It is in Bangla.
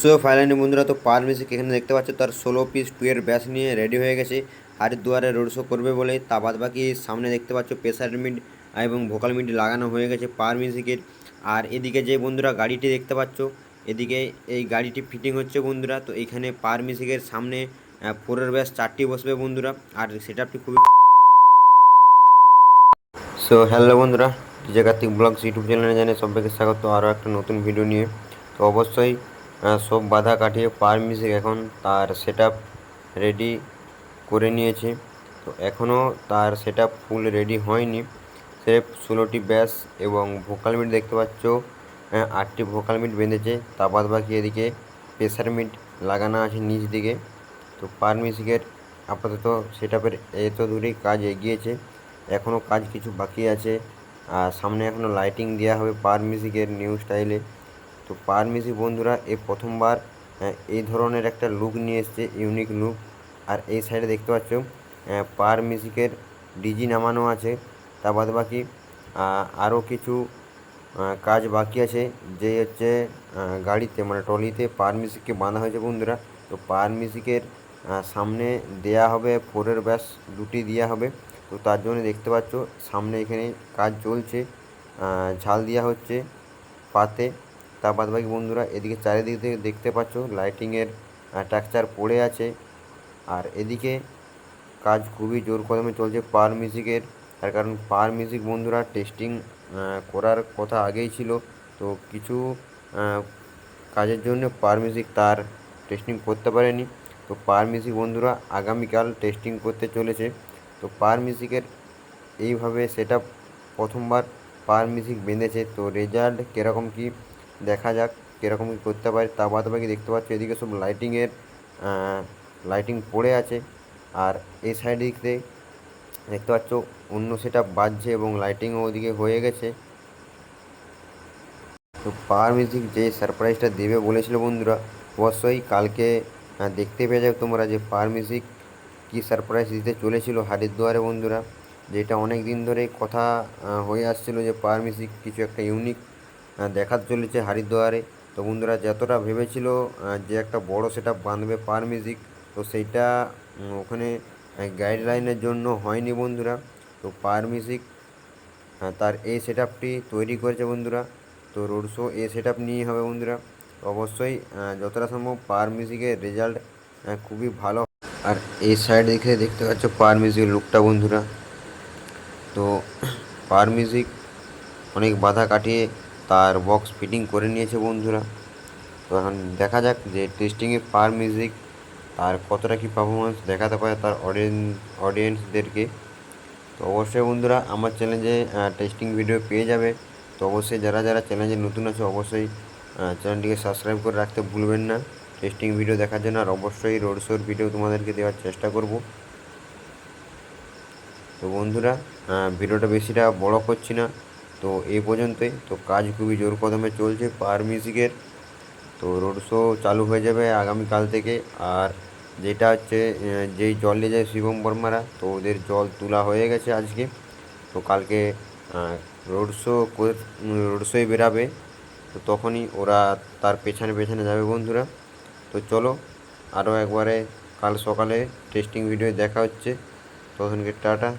সো ফাইনালি বন্ধুরা, তো পার মিউজিক এখানে দেখতে পাচ্ছ তার 16 পিস টুয়ের ব্যাস নিয়ে রেডি হয়ে গেছে হরিদ্বারে রোড শো করবে বলে। তা বাদ বাকি সামনে দেখতে পাচ্ছ প্রেসার মিড এবং ভোকাল মিড লাগানো হয়ে গেছে পার মিউজিকের। আর এদিকে যে বন্ধুরা গাড়িটি দেখতে পাচ্ছ, এদিকে এই গাড়িটি ফিটিং হচ্ছে বন্ধুরা। তো এখানে পার মিউজিকের সামনে ফোরের ব্যাস 4টি বসবে বন্ধুরা। আর সেট আপটি খুবই। সো হ্যালো বন্ধুরা, ডিজে কার্তিক ব্লগস ইউটিউব চ্যানেলে জানিয়ে সবাইকে স্বাগত আরও একটা নতুন ভিডিও নিয়ে। তো অবশ্যই সব বাধা কাটিয়ে পার মিউজিক এখন তার সেট আপ রেডি করে নিয়েছে। তো এখনও তার সেট আপ ফুল রেডি হয়নি, স্রেফ 16টি ব্যাস এবং ভোকাল মিট দেখতে পাচ্ছ 8টি ভোকাল মিট বেঁধেছে। তা বাদ বাকি এদিকে প্রেসার মিট লাগানো আছে নিচ দিকে। তো পার মিউজিকের আপাতত সেট আপের এত দূরেই কাজ এগিয়েছে, এখনও কাজ কিছু বাকি আছে। আর সামনে এখনও লাইটিং দেওয়া হবে পার মিউজিকের নিউ স্টাইলে। তো পার মিউজিক বন্ধুরা এই প্রথমবার এই ধরনের একটা লুক নিয়ে এসছে, ইউনিক লুক। আর এই সাইডে দেখতে পাচ্ছ পার মিউজিকের ডিজি নামানো আছে। তা বাদ বাকি আরও কিছু কাজ বাকি আছে, যে হচ্ছে গাড়িতে মানে ট্রলিতে পার মিউজিককে বাঁধা হয়েছে বন্ধুরা। তো পার মিউজিকের সামনে দেয়া হবে ফোরের ব্যাস 2টি দেওয়া হবে। তো তার জন্য দেখতে পাচ্ছ সামনে এখানে কাজ চলছে, ঝাল দেওয়া হচ্ছে পাতে। তা বাদ বাকি বন্ধুরা এদিকে চারিদিক থেকে দেখতে পাচ্ছ লাইটিংয়ের টেক্সচার পড়ে আছে। আর এদিকে কাজ খুবই জোর কদমে চলছে পার মিউজিকের। তার কারণ পার মিউজিক বন্ধুরা টেস্টিং করার কথা আগেই ছিল। তো কিছু কাজের জন্য পার মিউজিক তার টেস্টিং করতে পারেনি। তো পার মিউজিক বন্ধুরা আগামীকাল টেস্টিং করতে চলেছে। তো পার মিউজিকের এইভাবে সেটা প্রথমবার পার মিউজিক বেঁধেছে। তো রেজাল্ট কীরকম কী দেখা যাক, কীরকম কী করতে পারে। তা বাদ বাকি দেখতে পাচ্ছ এদিকে সব লাইটিং পড়ে আছে। আর এই সাইড দিকে দেখতে পাচ্ছ অন্য সেট আপ বাজছে এবং লাইটিংও ওদিকে হয়ে গেছে। তো পাওয়ার মিউজিক যে সারপ্রাইজটা দেবে বলেছিল বন্ধুরা, অবশ্যই কালকে দেখতে পেয়ে যাবে তোমরা যে পাওয়ার মিউজিক কী সারপ্রাইজ দিতে চলেছিল হরিদ্বারে বন্ধুরা। যেটা অনেক দিন ধরে কথা হয়ে আসছিল যে পাওয়ার মিউজিক কিছু একটা ইউনিক দেখাতে চলেছে হরিদ্বারে। তো বন্ধুরা যতটা ভেবেছিল যে একটা বড় সেট আপ বাঁধবে পাওয়ার মিউজিক, তো সেইটা ওখানে গাইডলাইনের জন্য হয়নি বন্ধুরা। তো পাওয়ার মিউজিক তার এই সেট আপটি তৈরি করেছে বন্ধুরা। তো রোড শো এই সেট আপ নিয়েই হবে বন্ধুরা। অবশ্যই যতটা সম্ভব পাওয়ার মিউজিকের রেজাল্ট খুবই ভালো। আর এই সাইড দেখে দেখতে পাচ্ছ পাওয়ার মিউজিকের লুকটা বন্ধুরা। তো পাওয়ার মিউজিক অনেক বাধা কাটিয়ে তার বক্স ফিটিং করে নিয়েছে বন্ধুরা। তো এখন দেখা যাক যে টেস্টিংয়ে পাওয়ার মিউজিক তার কতটা কী পারফরমেন্স দেখাতে পারে তার অডিয়েন্সদেরকে। তো অবশ্যই বন্ধুরা আমার চ্যানেলে টেস্টিং ভিডিও পেয়ে যাবে। তো অবশ্যই যারা যারা চ্যানেলে নতুন আছে অবশ্যই চ্যানেলটিকে সাবস্ক্রাইব করে রাখতে ভুলবেন না টেস্টিং ভিডিও দেখার জন্য। আর অবশ্যই রোড শোর ভিডিও তোমাদেরকে দেওয়ার চেষ্টা করব। তো বন্ধুরা ভিডিওটা বেশিটা বড় করছি না, তো এই পর্যন্তই। তো কাজ খুবই জোর কদমে চলছে পাওয়ার মিউজিকের। তো রোড শো চালু হয়ে যাবে আগামীকাল থেকে। আর যেটা হচ্ছে যেই জল নিয়ে যায় শিবম বর্মারা, তো ওদের জল তোলা হয়ে গেছে আজকে। তো কালকে রোড শো রোড শোয় বেরাবে, তো তখনই ওরা তার পেছনে পেছনে যাবে বন্ধুরা। তো চলো আরও একবারে কাল সকালে টেস্টিং ভিডিও দেখা হচ্ছে, তখনকে টাটা।